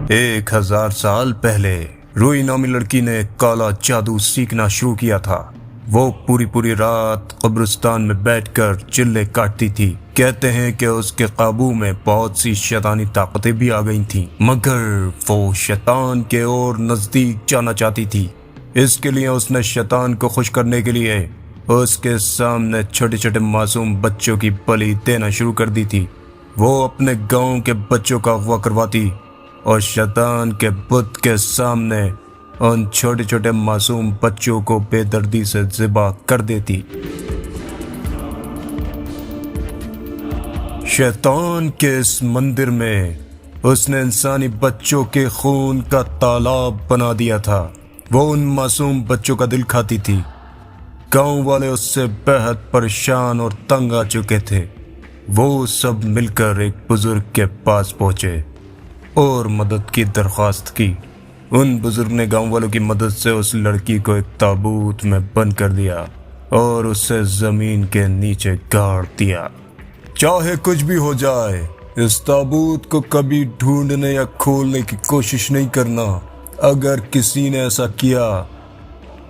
1000 साल पहले रूही नामी लड़की ने काला जादू सीखना शुरू किया था। वो पूरी रात कब्रिस्तान में बैठकर चिल्ले काटती थी। कहते हैं कि उसके काबू में बहुत सी शैतानी ताकतें भी आ गई थीं, मगर वो शैतान के और नजदीक जाना चाहती थी। इसके लिए उसने शैतान को खुश करने के लिए उसके सामने छोटे छोटे मासूम बच्चों की बलि देना शुरू कर दी थी। वो अपने गांव के बच्चों का अगवा करवाती और शैतान के बुत के सामने उन छोटे छोटे मासूम बच्चों को बेदर्दी से ज़िबा कर देती। शैतान के इस मंदिर में उसने इंसानी बच्चों के खून का तालाब बना दिया था। वो उन मासूम बच्चों का दिल खाती थी। गांव वाले उससे बेहद परेशान और तंग आ चुके थे। वो सब मिलकर एक बुजुर्ग के पास पहुंचे और मदद की दरख्वास्त की। उन बुजुर्ग ने गांव वालों की मदद से उस लड़की को एक ताबूत में बंद कर दिया और उसे जमीन के नीचे गाड़ दिया। चाहे कुछ भी हो जाए, इस ताबूत को कभी ढूंढने या खोलने की कोशिश नहीं करना। अगर किसी ने ऐसा किया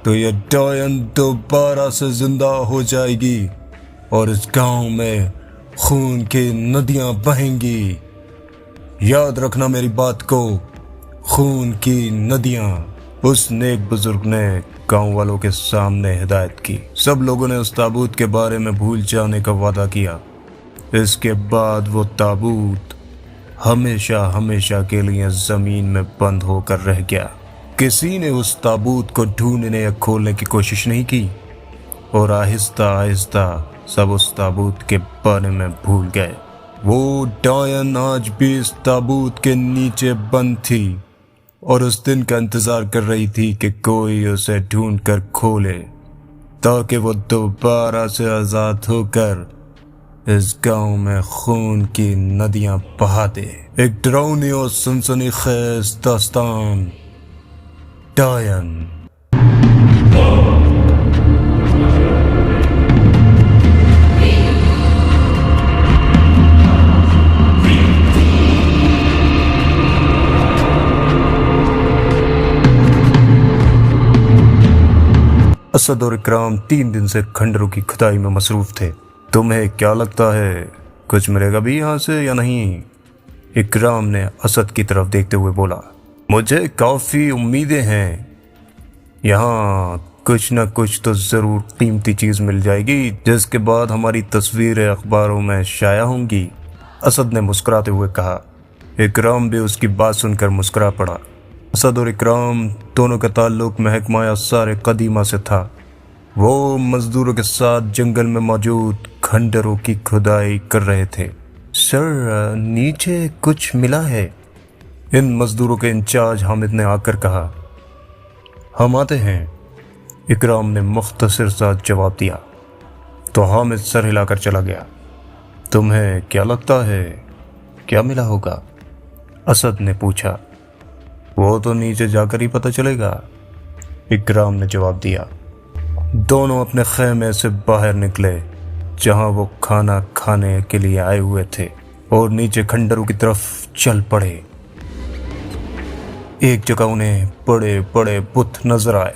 तो ये डायन दोबारा से जिंदा हो जाएगी और इस गांव में खून की नदियां बहेंगी। याद रखना मेरी बात को, खून की नदियां। उस नेक बुजुर्ग ने गांव वालों के सामने हिदायत की। सब लोगों ने उस ताबूत के बारे में भूल जाने का वादा किया। इसके बाद वो ताबूत हमेशा हमेशा के लिए जमीन में बंद होकर रह गया। किसी ने उस ताबूत को ढूंढने या खोलने की कोशिश नहीं की और आहिस्ता आहिस्ता सब उस ताबूत के बारे में भूल गए। वो डायन आज भी इस ताबूत के नीचे बंद थी और उस दिन का इंतजार कर रही थी कि कोई उसे ढूंढ कर खोले ताकि वो दोबारा से आजाद होकर इस गांव में खून की नदियां बहा दे। एक डरावनी और सनसनीखेज दास्तान, डायन। असद और इकराम 3 दिन से खंडरों की खुदाई में मसरूफ थे। तुम्हें क्या लगता है, कुछ मिलेगा भी यहाँ से या नहीं? इकराम ने असद की तरफ देखते हुए बोला। मुझे काफ़ी उम्मीदें हैं। यहाँ कुछ न कुछ तो ज़रूर कीमती चीज़ मिल जाएगी जिसके बाद हमारी तस्वीरें अखबारों में शाया होंगी, असद ने मुस्कुराते हुए कहा। इकराम भी उसकी बात सुनकर मुस्कुरा पड़ा। असद और इकराम दोनों का ताल्लुक महकमा सारे कदीमा से था। वो मजदूरों के साथ जंगल में मौजूद खंडरों की खुदाई कर रहे थे। सर, नीचे कुछ मिला है, इन मजदूरों के इंचार्ज हामिद ने आकर कहा। हम आते हैं, इकराम ने मुख्तसर सा जवाब दिया तो हामिद सर हिलाकर चला गया। तुम्हें क्या लगता है क्या मिला होगा? असद ने पूछा। वो तो नीचे जाकर ही पता चलेगा, इकराम ने जवाब दिया। दोनों अपने खेमे से बाहर निकले जहां वो खाना खाने के लिए आए हुए थे और नीचे खंडरों की तरफ चल पड़े। एक जगह उन्हें बड़े बड़े बुत नजर आए।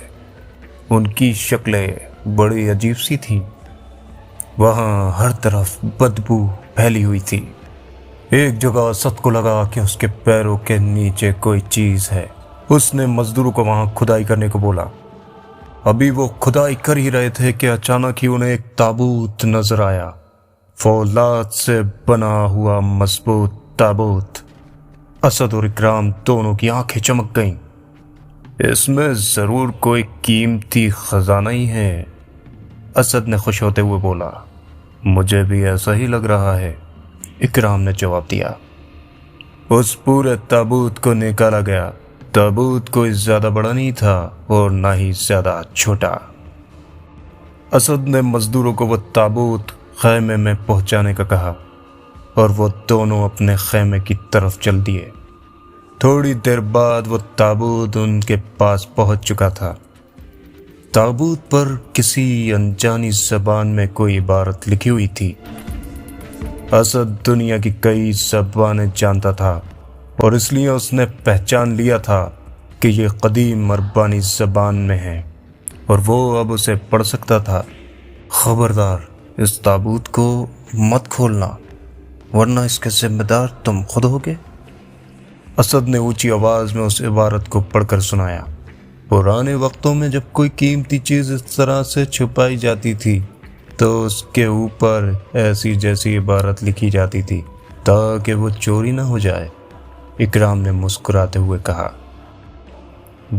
उनकी शक्लें बड़ी अजीब सी थीं। वहां हर तरफ बदबू फैली हुई थी। एक जगह असद को लगा कि उसके पैरों के नीचे कोई चीज है। उसने मजदूरों को वहां खुदाई करने को बोला। अभी वो खुदाई कर ही रहे थे कि अचानक ही उन्हें एक ताबूत नजर आया। फौलाद से बना हुआ मजबूत ताबूत। असद और इकराम दोनों की आंखें चमक गईं। इसमें जरूर कोई कीमती खजाना ही है, असद ने खुश होते हुए बोला। मुझे भी ऐसा ही लग रहा है, इकराम ने जवाब दिया। उस पूरे ताबूत को निकाला गया। ताबूत कोई ज्यादा बड़ा नहीं था और ना ही ज्यादा छोटा। असद ने मजदूरों को वो ताबूत खैमे में पहुंचाने का कहा और वो दोनों अपने खैमे की तरफ चल दिए। थोड़ी देर बाद वो ताबूत उनके पास पहुंच चुका था। ताबूत पर किसी अनजानी ज़बान में कोई इबारत लिखी हुई थी। असद दुनिया की कई ज़बानें जानता था اور اس لیے اس نے پہچان لیا تھا کہ یہ قدیم عربانی زبان میں ہے اور وہ اب اسے پڑھ سکتا تھا۔ خبردار، اس تابوت کو مت کھولنا ورنہ اس کے ذمہ دار تم خود ہوگے۔ اسد نے اونچی آواز میں اس عبارت کو پڑھ کر سنایا۔ پرانے وقتوں میں جب کوئی قیمتی چیز اس طرح سے چھپائی جاتی تھی تو اس کے اوپر ایسی جیسی عبارت لکھی جاتی تھی تاکہ وہ چوری نہ ہو جائے، اکرام نے مسکراتے ہوئے کہا۔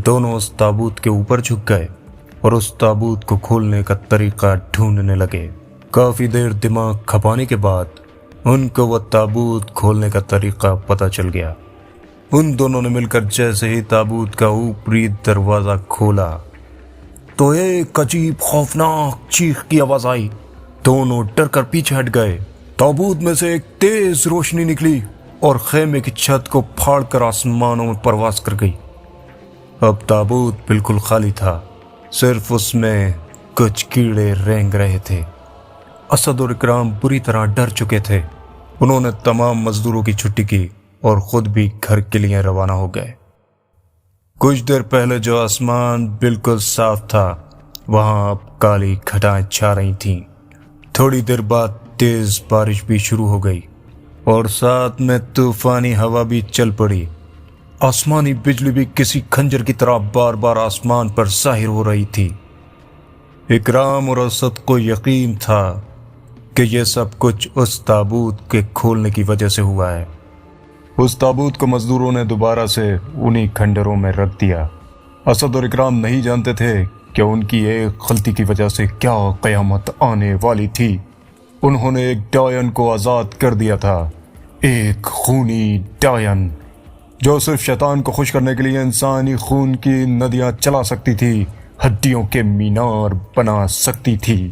دونوں اس تابوت کے اوپر جھک گئے اور اس تابوت کو کھولنے کا طریقہ ڈھونڈنے لگے۔ کافی دیر دماغ کھپانے کے بعد ان کو وہ تابوت کھولنے کا طریقہ پتہ چل گیا۔ ان دونوں نے مل کر جیسے ہی تابوت کا اوپری دروازہ کھولا تو ایک عجیب خوفناک چیخ کی آواز آئی۔ دونوں ڈر کر پیچھے ہٹ گئے۔ تابوت میں سے ایک تیز روشنی نکلی اور خیمے کی چھت کو پھاڑ کر آسمانوں میں پرواز کر گئی۔ اب تابوت بالکل خالی تھا، صرف اس میں کچھ کیڑے رینگ رہے تھے۔ اسد اور اکرام بری طرح ڈر چکے تھے۔ انہوں نے تمام مزدوروں کی چھٹی کی اور خود بھی گھر کے لیے روانہ ہو گئے۔ کچھ دیر پہلے جو آسمان بالکل صاف تھا وہاں اب کالی گھٹائیں چھا رہی تھیں۔ تھوڑی دیر بعد تیز بارش بھی شروع ہو گئی اور ساتھ میں طوفانی ہوا بھی چل پڑی۔ آسمانی بجلی بھی کسی خنجر کی طرح بار بار آسمان پر ظاہر ہو رہی تھی۔ اکرام اور اسد کو یقین تھا کہ یہ سب کچھ اس تابوت کے کھولنے کی وجہ سے ہوا ہے۔ اس تابوت کو مزدوروں نے دوبارہ سے انہی کھنڈروں میں رکھ دیا۔ اسد اور اکرام نہیں جانتے تھے کہ ان کی ایک غلطی کی وجہ سے کیا قیامت آنے والی تھی۔ انہوں نے ایک ڈائن کو آزاد کر دیا تھا، ایک خونی ڈائن جو صرف شیطان کو خوش کرنے کے لیے انسانی خون کی ندیاں چلا سکتی تھی، ہڈیوں کے مینار بنا سکتی تھی۔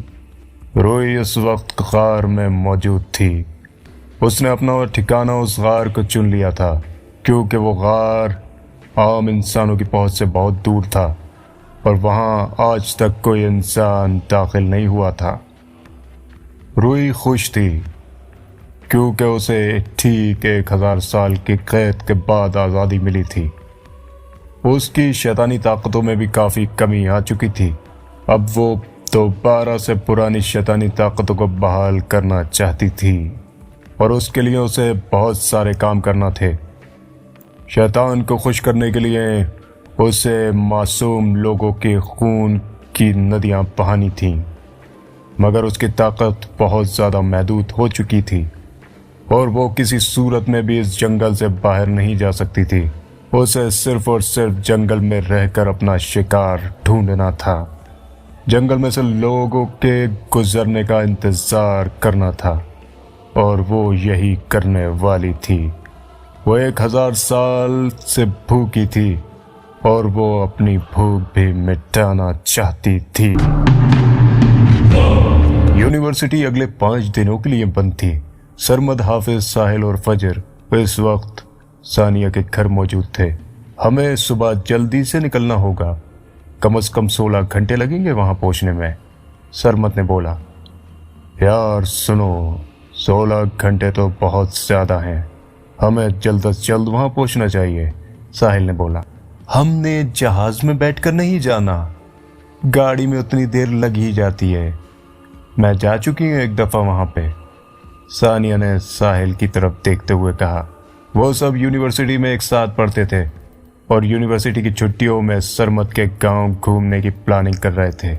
روئی اس وقت غار میں موجود تھی۔ اس نے اپنا ٹھکانہ اس غار کو چن لیا تھا کیونکہ وہ غار عام انسانوں کی پہنچ سے بہت دور تھا اور وہاں آج تک کوئی انسان داخل نہیں ہوا تھا۔ روئی خوش تھی کیونکہ اسے ٹھیک 1000 سال کی قید کے بعد آزادی ملی تھی۔ اس کی شیطانی طاقتوں میں بھی کافی کمی آ چکی تھی۔ اب وہ دوبارہ سے پرانی شیطانی طاقتوں کو بحال کرنا چاہتی تھی اور اس کے لیے اسے بہت سارے کام کرنا تھے۔ شیطان کو خوش کرنے کے لیے اسے معصوم لوگوں کے خون کی ندیاں بہانی تھیں، مگر اس کی طاقت بہت زیادہ محدود ہو چکی تھی اور وہ کسی صورت میں بھی اس جنگل سے باہر نہیں جا سکتی تھی۔ اسے صرف اور صرف جنگل میں رہ کر اپنا شکار ڈھونڈنا تھا، جنگل میں سے لوگوں کے گزرنے کا انتظار کرنا تھا اور وہ یہی کرنے والی تھی۔ وہ 1000 سال سے بھوکی تھی اور وہ اپنی بھوک بھی مٹانا چاہتی تھی۔ یونیورسٹی اگلے 5 دنوں کے لیے بند تھی۔ سرمد، حافظ، ساحل اور فجر اس وقت ثانیہ کے گھر موجود تھے۔ ہمیں صبح جلدی سے نکلنا ہوگا، کم از کم 16 گھنٹے لگیں گے وہاں پہنچنے میں، سرمد نے بولا۔ یار سنو، 16 گھنٹے تو بہت زیادہ ہیں، ہمیں جلد از جلد وہاں پہنچنا چاہیے، ساحل نے بولا۔ ہم نے جہاز میں بیٹھ کر نہیں جانا، گاڑی میں اتنی دیر لگ ہی جاتی ہے، میں جا چکی ہوں ایک دفعہ وہاں پہ، ثانیہ نے ساحل کی طرف دیکھتے ہوئے کہا۔ وہ سب یونیورسٹی میں ایک ساتھ پڑھتے تھے اور یونیورسٹی کی چھٹیوں میں سرمد کے گاؤں گھومنے کی پلاننگ کر رہے تھے۔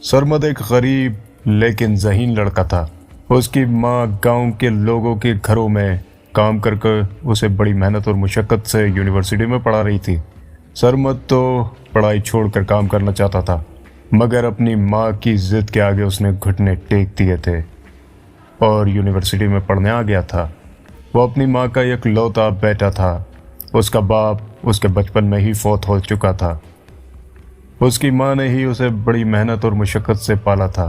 سرمد ایک غریب لیکن ذہین لڑکا تھا۔ اس کی ماں گاؤں کے لوگوں کے گھروں میں کام کر کے اسے بڑی محنت اور مشقت سے یونیورسٹی میں پڑھا رہی تھی۔ سرمد تو پڑھائی چھوڑ کر کام کرنا چاہتا تھا، مگر اپنی ماں کی ضد کے آگے اس نے گھٹنے ٹیک دیے تھے اور یونیورسٹی میں پڑھنے آ گیا تھا۔ وہ اپنی ماں کا ایک لوتا بیٹا تھا۔ اس کا باپ اس کے بچپن میں ہی فوت ہو چکا تھا۔ اس کی ماں نے ہی اسے بڑی محنت اور مشقت سے پالا تھا۔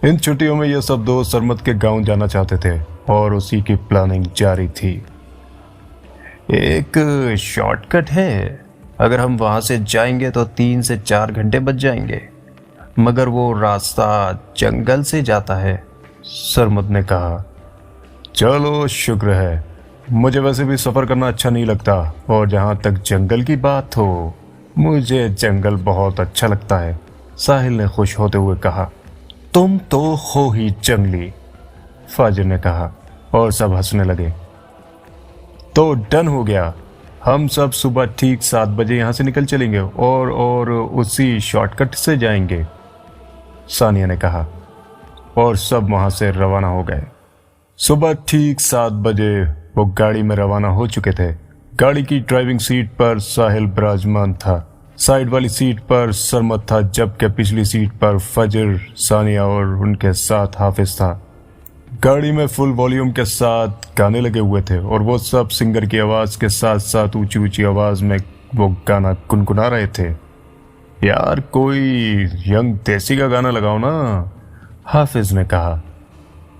ان چھٹیوں میں یہ سب دوست سرمد کے گاؤں جانا چاہتے تھے اور اسی کی پلاننگ جاری تھی۔ ایک شارٹ کٹ ہے، اگر ہم وہاں سے جائیں گے تو 3 سے 4 گھنٹے بچ جائیں گے، مگر وہ راستہ جنگل سے جاتا ہے، سرمد نے کہا۔ چلو شکر ہے، मुझे वैसे भी सफ़र करना अच्छा नहीं लगता, और जहाँ तक जंगल की बात हो, मुझे जंगल बहुत अच्छा लगता है, साहिल ने खुश होते हुए कहा। तुम तो हो ही जंगली, फाजिर ने कहा, और सब हंसने लगे। तो डन हो गया, हम सब सुबह ठीक 7 बजे यहाँ से निकल चलेंगे और उसी शॉर्टकट से जाएंगे, सानिया ने कहा, और सब वहाँ से रवाना हो गए। सुबह ठीक 7 बजे वो गाड़ी में रवाना हो चुके थे। गाड़ी की ड्राइविंग सीट पर साहिल विराजमान था, साइड वाली सीट पर सरमत था, जबकि पिछली सीट पर फजर, सानिया और उनके साथ हाफिज था। गाड़ी में फुल वॉल्यूम के साथ गाने लगे हुए थे और वो सब सिंगर की आवाज के साथ साथ ऊंची ऊंची आवाज में वो गाना गुनगुना रहे थे। यार कोई यंग देसी का गाना लगाओ ना, हाफिज ने कहा।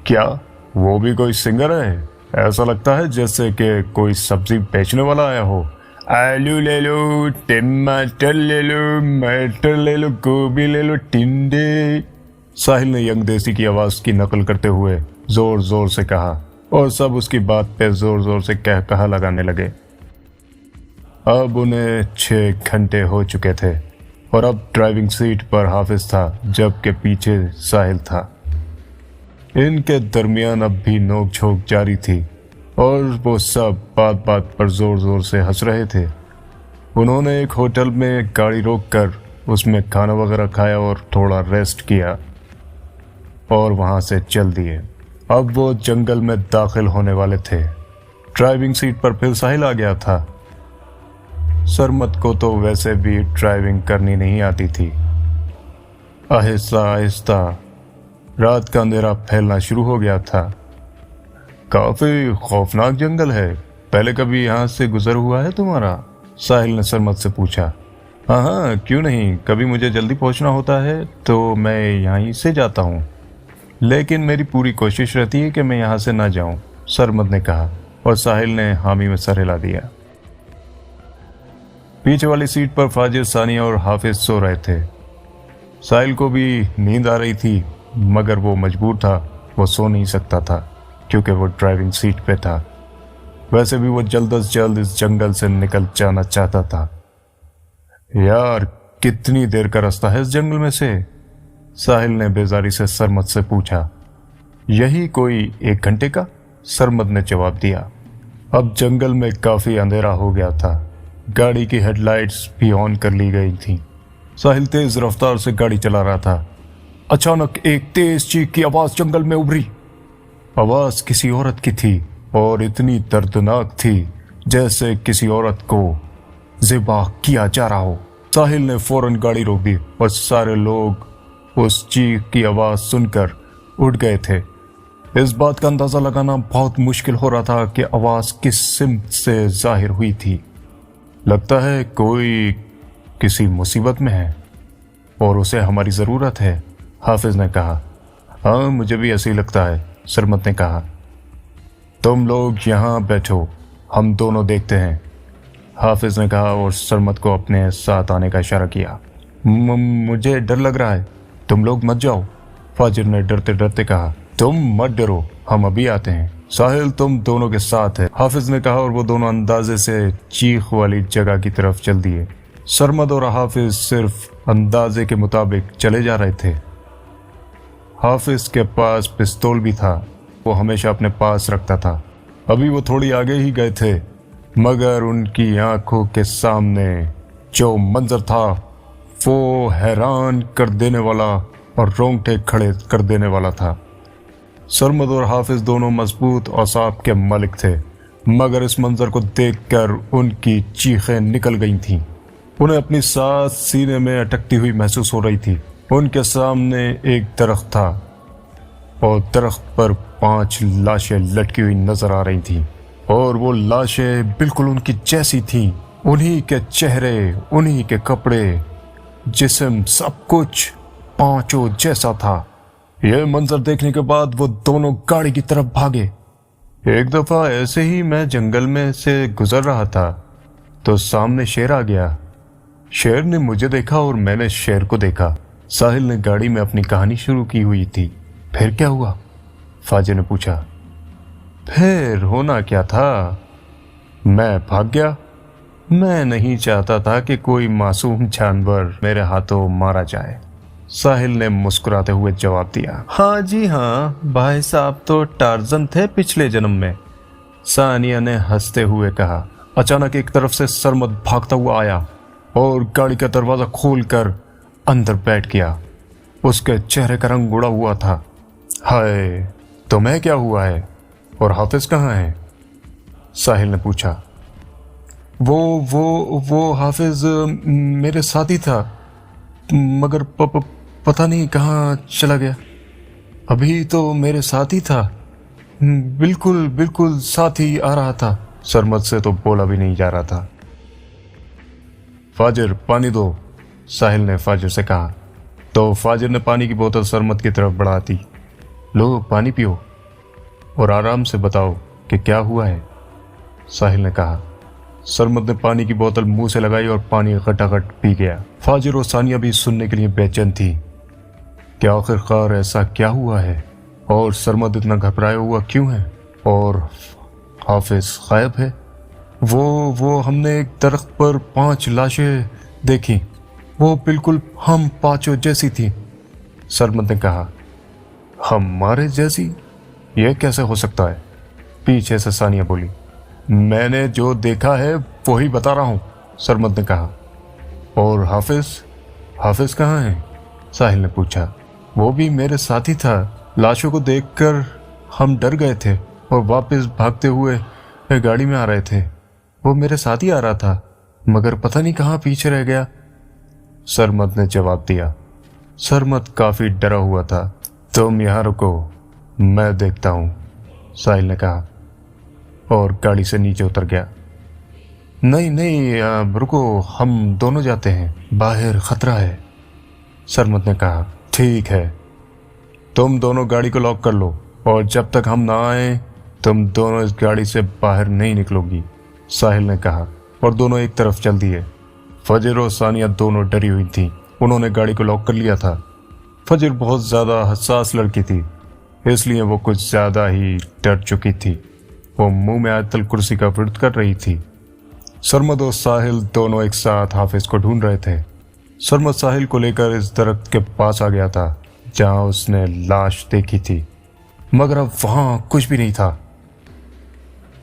क्या वो भी कोई सिंगर है? ऐसा लगता है जैसे कि कोई सब्जी बेचने वाला आया हो। आलू ले लो, टमाटर ले लो, मटर ले लो, गोभी ले लो, टिंडे, साहिल ने यंग देसी की आवाज की नकल करते हुए जोर जोर से कहा, और सब उसकी बात पे जोर जोर से कहा लगाने लगे। अब उन्हें 6 घंटे हो चुके थे और अब ड्राइविंग सीट पर हाफिज था, जबकि पीछे साहिल था। इनके दरमियान अब भी नोक झोंक जारी थी और वो सब बात बात पर जोर जोर से हंस रहे थे। उन्होंने एक होटल में गाड़ी रोककर उसमें खाना वगैरह खाया और थोड़ा रेस्ट किया और वहां से चल दिए। अब वो जंगल में दाखिल होने वाले थे। ड्राइविंग सीट पर फिर साहिल आ गया था। सरमत को तो वैसे भी ड्राइविंग करनी नहीं आती थी। आहिस्ता आहिस्ता रात का अंधेरा फैलना शुरू हो गया था। काफी खौफनाक जंगल है, पहले कभी यहाँ से गुजर हुआ है तुम्हारा? साहिल ने सरमत से पूछा। हाँ, क्यों नहीं, कभी मुझे जल्दी पहुंचना होता है तो मैं यहीं से जाता हूँ, लेकिन मेरी पूरी कोशिश रहती है कि मैं यहाँ से ना जाऊं, सरमत ने कहा, और साहिल ने हामी में सर हिला दिया। पीछे वाली सीट पर फाजिर, सानिया और हाफिज सो रहे थे। साहिल को भी नींद आ रही थी, मगर वो मजबूर था, वो सो नहीं सकता था क्योंकि वो ड्राइविंग सीट पे था। वैसे भी वो जल्द अज जल्द इस जंगल से निकल जाना चाहता था। यार कितनी देर का रास्ता है इस जंगल में से? साहिल ने बेजारी से सरमत से पूछा। यही कोई 1 घंटे का, सरमत ने जवाब दिया। अब जंगल में काफी अंधेरा हो गया था। गाड़ी की हेडलाइट्स भी ऑन कर ली गई थी। साहिल तेज रफ्तार से गाड़ी चला रहा था। अचानक एक तेज चीख की आवाज जंगल में उभरी। आवाज किसी औरत की थी और इतनी दर्दनाक थी जैसे किसी औरत को ज़िबा किया जा रहा हो। साहिल ने फौरन गाड़ी रोक दी और सारे लोग उस चीख की आवाज सुनकर उठ गए थे। इस बात का अंदाजा लगाना बहुत मुश्किल हो रहा था कि आवाज किस सिमत से जाहिर हुई थी। लगता है कोई किसी मुसीबत में है और उसे हमारी जरूरत है, हाफिज ने कहा। हाँ, मुझे भी ऐसे ही लगता है, सरमत ने कहा। तुम लोग यहाँ बैठो, हम दोनों देखते हैं, हाफिज ने कहा और सरमत को अपने साथ आने का इशारा किया। मुझे डर लग रहा है, तुम लोग मत जाओ, फाजिर ने डरते डरते कहा। तुम मत डरो, हम अभी आते हैं, साहिल तुम दोनों के साथ है, हाफिज ने कहा, और वो दोनों अंदाजे से चीख वाली जगह की तरफ चल दिए। सरमत और हाफिज सिर्फ अंदाजे के मुताबिक चले जा रहे थे। हाफिज के पास पिस्तौल भी था, वो हमेशा अपने पास रखता था। अभी वो थोड़ी आगे ही गए थे, मगर उनकी आंखों के सामने जो मंजर था वो हैरान कर देने वाला और रोंगटे खड़े कर देने वाला था। सरमद और हाफिज दोनों मजबूत औसाफ के मालिक थे, मगर इस मंजर को देखकर उनकी चीखें निकल गई थीं। उन्हें अपनी सांस सीने में अटकती हुई महसूस हो रही थी। उनके सामने एक दरख्त था और दरख्त पर 5 लाशें लटकी हुई नजर आ रही थीं, और वो लाशें बिल्कुल उनकी जैसी थीं। उन्हीं के चेहरे, उन्हीं के कपड़े, जिस्म, सब कुछ पांचों जैसा था। यह मंजर देखने के बाद वो दोनों गाड़ी की तरफ भागे। एक दफा ऐसे ही मैं जंगल में से गुजर रहा था तो सामने शेर आ गया। शेर ने मुझे देखा और मैंने शेर को देखा। साहिल ने गाड़ी में अपनी कहानी शुरू की हुई थी। फिर क्या हुआ? फाजिर ने पूछा। फिर होना क्या था? मैं भाग गया। मैं नहीं चाहता था कि कोई मासूम जानवर मेरे हाथों मारा जाए। साहिल ने मुस्कुराते हुए जवाब दिया। हाँ जी हाँ, भाई साहब तो टार्जन थे पिछले जन्म में, सानिया ने हंसते हुए कहा। अचानक एक तरफ से सरमद भागता हुआ आया और गाड़ी का दरवाजा खोलकर अंदर बैठ गया। उसके चेहरे का रंग उड़ा हुआ था। हाय, तुम्हें क्या हुआ है और हाफिज कहाँ है? साहिल ने पूछा। वो हाफिज मेरे साथ ही था, मगर पता नहीं कहाँ चला गया। अभी तो मेरे साथ ही था, बिल्कुल बिल्कुल साथ ही आ रहा था। सरमद से तो बोला भी नहीं जा रहा था। फाजिर, पानी दो, साहिल ने फाजिर से कहा। तो फाजिर ने पानी की बोतल सरमद की तरफ बढ़ा दी। लो, पानी पियो और आराम से बताओ कि क्या हुआ है, साहिल ने कहा। सरमद ने पानी की बोतल मुंह से लगाई और पानी खटाखट पी गया। फाजिर और सानिया भी सुनने के लिए बेचैन थी कि आखिरकार ऐसा क्या हुआ है और सरमद इतना घबराया हुआ क्यों है और हाफिज गायब है। वो हमने एक दरख्त पर 5 लाशें देखी, वो बिल्कुल हम पांचों जैसी थी, सरमद ने कहा। हमारे जैसी? यह कैसे हो सकता है? पीछे से सानिया बोली। मैंने जो देखा है वही बता रहा हूं, सरमद ने कहा। और हाफिज कहाँ है? साहिल ने पूछा। वो भी मेरे साथ ही था। लाशों को देखकर हम डर गए थे और वापस भागते हुए गाड़ी में आ रहे थे। वो मेरे साथ ही आ रहा था, मगर पता नहीं कहाँ पीछे रह गया, सरमद ने जवाब दिया। सरमद काफी डरा हुआ था। तुम यहाँ रुको, मैं देखता हूं, साहिल ने कहा और गाड़ी से नीचे उतर गया। नहीं, रुको, हम दोनों जाते हैं, बाहर खतरा है, सरमद ने कहा। ठीक है, तुम दोनों गाड़ी को लॉक कर लो और जब तक हम ना आए तुम दोनों इस गाड़ी से बाहर नहीं निकलोगी, साहिल ने कहा और दोनों एक तरफ चल दिए। फजर और सानिया दोनों डरी हुई थी। उन्होंने गाड़ी को लॉक कर लिया था। फजर बहुत ज्यादा हसास लड़की थी, इसलिए वो कुछ ज्यादा ही डर चुकी थी। वो मुंह में आयतल कुर्सी का विरोध कर रही थी। सरमद और साहिल दोनों एक साथ हाफिज को ढूंढ रहे थे। सरमद साहिल को लेकर इस दरख्त के पास आ गया था जहां उसने लाश देखी थी, मगर अब वहां कुछ भी नहीं था।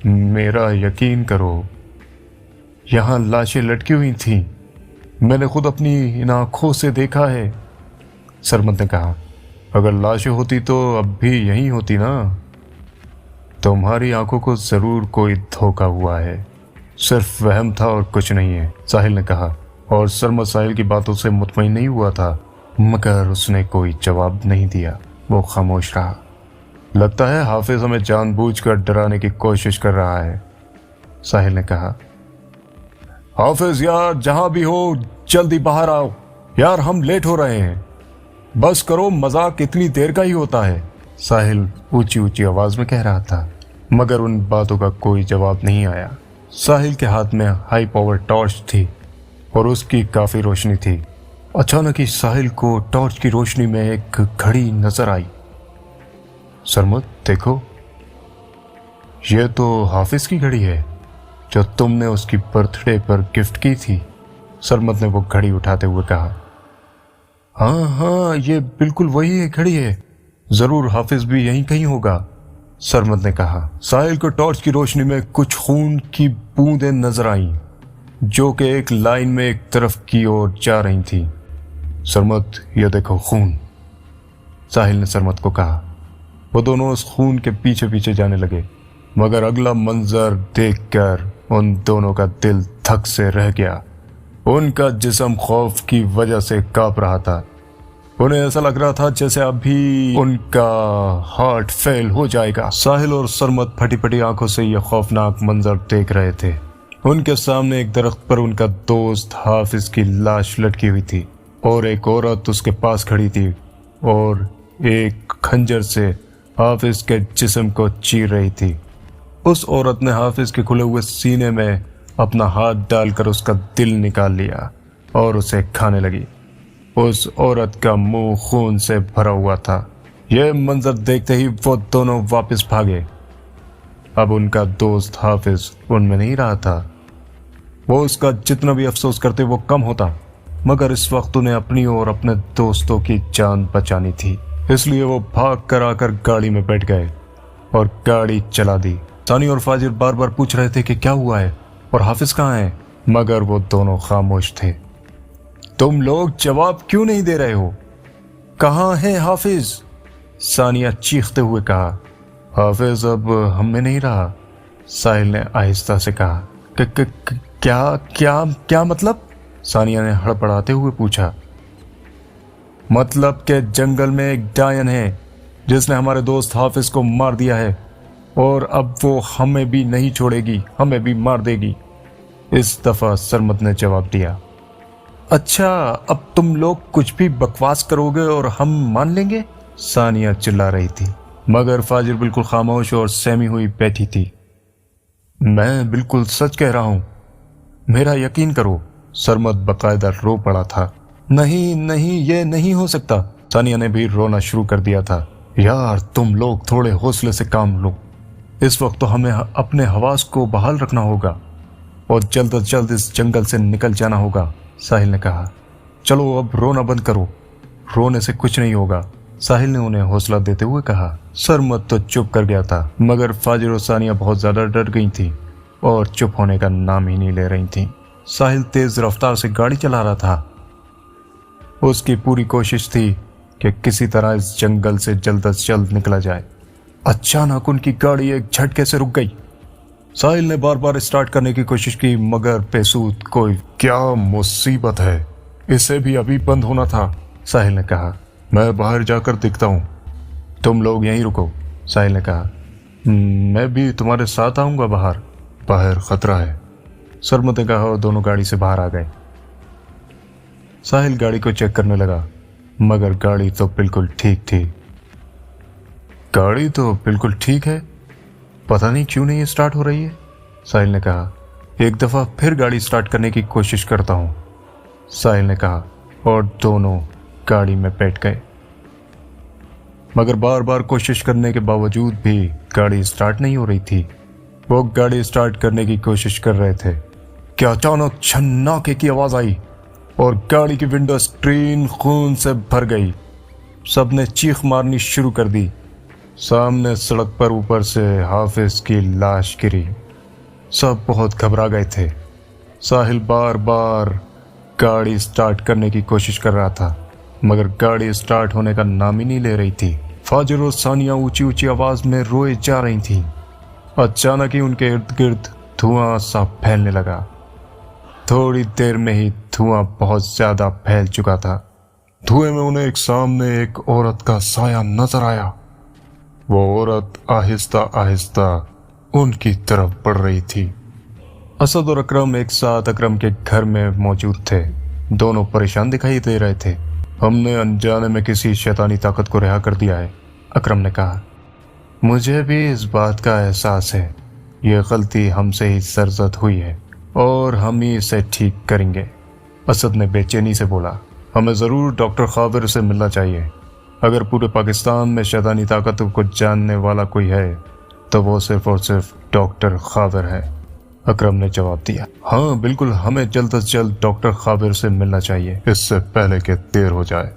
मेरा यकीन करो, यहां लाशें लटकी हुई थी, मैंने खुद अपनी इन आंखों से देखा है, सरमद ने कहा। अगर लाशें होती तो अब भी यहीं होती ना। तुम्हारी आंखों को जरूर कोई धोखा हुआ है, सिर्फ वहम था और कुछ नहीं है, साहिल ने कहा। और सरमद साहिल की बातों से मुतमईन नहीं हुआ था, मगर उसने कोई जवाब नहीं दिया। वो खामोश रहा। लगता है हाफिज हमें जानबूझकर डराने की कोशिश कर रहा है, साहिल ने कहा। हाफिज यार, जहां भी हो जल्दी बाहर आओ यार, हम लेट हो रहे हैं। बस करो, मजाक इतनी देर का ही होता है, साहिल ऊंची ऊंची आवाज में कह रहा था, मगर उन बातों का कोई जवाब नहीं आया। साहिल के हाथ में हाई पावर टॉर्च थी और उसकी काफी रोशनी थी। अचानक ही साहिल को टॉर्च की रोशनी में एक घड़ी नजर आई। सरमद देखो, ये तो हाफिज की घड़ी है जो तुमने उसकी बर्थडे पर गिफ्ट की थी, सरमद ने वो घड़ी उठाते हुए कहा। हाँ, ये बिल्कुल वही है घड़ी है, जरूर हाफिज भी यहीं कहीं होगा, सरमद ने कहा। साहिल को टॉर्च की रोशनी में कुछ खून की बूंदें नजर आईं जो कि एक लाइन में एक तरफ की ओर जा रही थी। सरमद, ये देखो खून, साहिल ने सरमद को कहा। वो दोनों उस खून के पीछे पीछे जाने लगे, मगर अगला मंजर देखकर उन दोनों का दिल धक से रह गया। उनका जिस्म खौफ की वजह से कांप रहा था। उन्हें ऐसा लग रहा था जैसे अभी उनका हार्ट फेल हो जाएगा। साहिल और सरमद फटी फटी आंखों से यह खौफनाक मंजर देख रहे थे। उनके सामने एक दरख्त पर उनका दोस्त हाफिज की लाश लटकी हुई थी और एक औरत उसके पास खड़ी थी और एक खंजर से हाफिज के जिस्म को चीर रही थी। उस औरत ने हाफिज के खुले हुए सीने में अपना हाथ डालकर उसका दिल निकाल लिया और उसे खाने लगी। उस औरत का मुंह खून से भरा हुआ था। यह मंजर देखते ही वो दोनों वापस भागे। अब उनका दोस्त हाफिज उनमें नहीं रहा था। वो उसका जितना भी अफसोस करते वो कम होता, मगर इस वक्त उन्हें अपनी और अपने दोस्तों की जान बचानी थी। इसलिए वो भाग कर आकर गाड़ी में बैठ गए और गाड़ी चला दी। सानी और फाजिल बार बार पूछ रहे थे कि क्या हुआ है और हाफिज कहाँ है, मगर वो दोनों खामोश थे। तुम लोग जवाब क्यों नहीं दे रहे हो? कहाँ है हाफिज? सानिया चीखते हुए कहा। हाफिज अब हम में नहीं रहा, साहिल ने आहिस्ता से कहा। क्या क्या क्या मतलब? सानिया ने हड़बड़ाते हुए पूछा। मतलब के जंगल में एक डायन है जिसने हमारे दोस्त हाफिज को मार दिया है और अब वो हमें भी नहीं छोड़ेगी, हमें भी मार देगी। इस दफा सरमद ने जवाब दिया। अच्छा, अब तुम लोग कुछ भी बकवास करोगे और हम मान लेंगे? सानिया चिल्ला रही थी, मगर फाजिल बिल्कुल खामोश और सहमी हुई बैठी थी। मैं बिल्कुल सच कह रहा हूं, मेरा यकीन करो। सरमद बकायदा रो पड़ा था। नहीं नहीं, ये नहीं हो सकता। सानिया ने भी रोना शुरू कर दिया था। यार तुम लोग थोड़े हौसले से काम लो। इस वक्त तो हमें अपने हवास को बहाल रखना होगा और जल्द अज जल्द इस जंगल से निकल जाना होगा, साहिल ने कहा। चलो अब रोना बंद करो, रोने से कुछ नहीं होगा, साहिल ने उन्हें हौसला देते हुए कहा। सरमद तो चुप कर गया था, मगर फाजिल और सानिया बहुत ज्यादा डर गई थी और चुप होने का नाम ही नहीं ले रही थी। साहिल तेज रफ्तार से गाड़ी चला रहा था। उसकी पूरी कोशिश थी कि किसी तरह इस जंगल से जल्द अज जल्द निकला जाए। अचानक उनकी गाड़ी एक झटके से रुक गई। साहिल ने बार बार स्टार्ट करने की कोशिश की, मगर बेसूद कोई। क्या मुसीबत है, इसे भी अभी बंद होना था, साहिल ने कहा। मैं बाहर जाकर दिखता हूँ, तुम लोग यहीं रुको, साहिल ने कहा। मैं भी तुम्हारे साथ आऊंगा, बाहर खतरा है, सरमद ने कहा और दोनों गाड़ी से बाहर आ गए। साहिल गाड़ी को चेक करने लगा, मगर गाड़ी तो बिल्कुल ठीक थी। गाड़ी तो बिल्कुल ठीक है, पता नहीं क्यों नहीं स्टार्ट हो रही है, साहिल ने कहा। एक दफा फिर गाड़ी स्टार्ट करने की कोशिश करता हूं, साहिल ने कहा और दोनों गाड़ी में बैठ गए। मगर बार बार कोशिश करने के बावजूद भी गाड़ी स्टार्ट नहीं हो रही थी। वो गाड़ी स्टार्ट करने की कोशिश कर रहे थे कि अचानक छन्नाके की आवाज आई और गाड़ी की विंडो स्क्रीन खून से भर गई। सबने चीख मारनी शुरू कर दी। सामने सड़क पर ऊपर से हाफिज की लाश गिरी। सब बहुत घबरा गए थे। साहिल बार बार गाड़ी स्टार्ट करने की कोशिश कर रहा था, मगर गाड़ी स्टार्ट होने का नाम ही नहीं ले रही थी। फाजिल और सानिया ऊंची ऊंची आवाज में रोए जा रही थी। अचानक ही उनके इर्द गिर्द धुआं सा फैलने लगा। थोड़ी देर में ही धुआं बहुत ज्यादा फैल चुका था। धुएं में उन्हें सामने एक औरत का साया नजर आया। वो औरत आहिस्ता आहिस्ता उनकी तरफ बढ़ रही थी। असद और अकरम एक साथ अकरम के घर में मौजूद थे। दोनों परेशान दिखाई दे रहे थे। हमने अनजाने में किसी शैतानी ताकत को रिहा कर दिया है, अकरम ने कहा। मुझे भी इस बात का एहसास है। ये गलती हमसे ही सरजद हुई है और हम ही इसे ठीक करेंगे, असद ने बेचैनी से बोला। हमें ज़रूर डॉक्टर खाबिर से मिलना चाहिए। अगर पूरे पाकिस्तान में शैतानी ताकतों को जानने वाला कोई है तो वो सिर्फ और सिर्फ डॉक्टर खाबिर है, अकरम ने जवाब दिया। हाँ बिल्कुल, हमें जल्द से जल्द डॉक्टर खाबिर से मिलना चाहिए, इससे पहले कि देर हो जाए,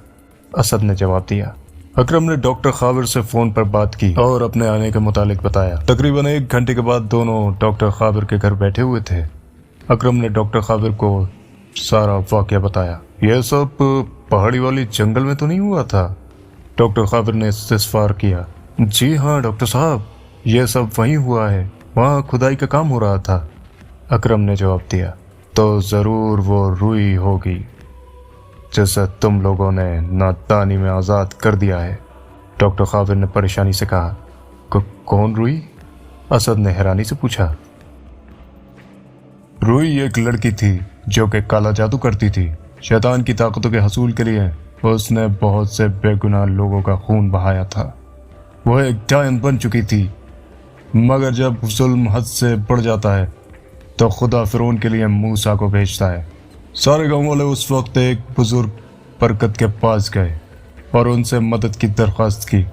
असद ने जवाब दिया। अकरम ने डॉक्टर खाबिर से फोन पर बात की और अपने आने के मुतालिक बताया। तकरीबन 1 घंटे के बाद दोनों डॉक्टर खाबिर के घर बैठे हुए थे। अकरम ने डॉक्टर खाबिर को सारा वाकया बताया। यह सब पहाड़ी वाली जंगल में तो नहीं हुआ था? डॉक्टर खाबिर ने इस्तिफार किया। जी हाँ डॉक्टर साहब, यह सब वहीं हुआ है, वहाँ खुदाई का काम हो रहा था, अकरम ने जवाब दिया। तो जरूर वो रूई होगी जिसे तुम लोगों ने नादानी में आजाद कर दिया है, डॉक्टर खाबिर ने परेशानी से कहा। कौन रूई? असद ने हैरानी से पूछा। रूई एक लड़की थी जो कि काला जादू करती थी। शैतान की ताकतों के हसूल के लिए उसने बहुत से बेगुनाह लोगों का खून बहाया था। वह एक डायन बन चुकी थी, मगर जब जुल्म हद से बढ़ जाता है तो खुदा फिरौन के लिए मूसा को भेजता है। सारे गांव वाले उस वक्त एक बुजुर्ग बरकत के पास गए और उनसे मदद की दरख्वास्त की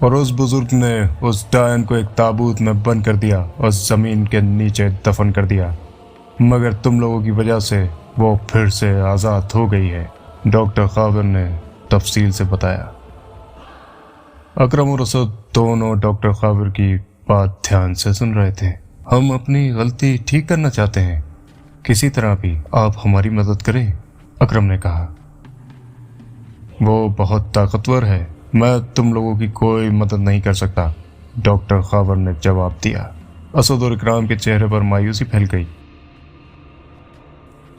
और उस बुजुर्ग ने उस डायन को एक ताबूत में बंद कर दिया और जमीन के नीचे दफन कर दिया, मगर तुम लोगों की वजह से वो फिर से आज़ाद हो गई है, डॉक्टर खाबिर ने तफसील से बताया। अकरम और असद दोनों डॉक्टर खाबिर की बात ध्यान से सुन रहे थे। हम अपनी गलती ठीक करना चाहते हैं, किसी तरह भी आप हमारी मदद करें, अकरम ने कहा। वो बहुत ताकतवर है, मैं तुम लोगों की कोई मदद नहीं कर सकता, डॉक्टर खाबिर ने जवाब दिया। असद और इकराम के चेहरे पर मायूसी फैल गई।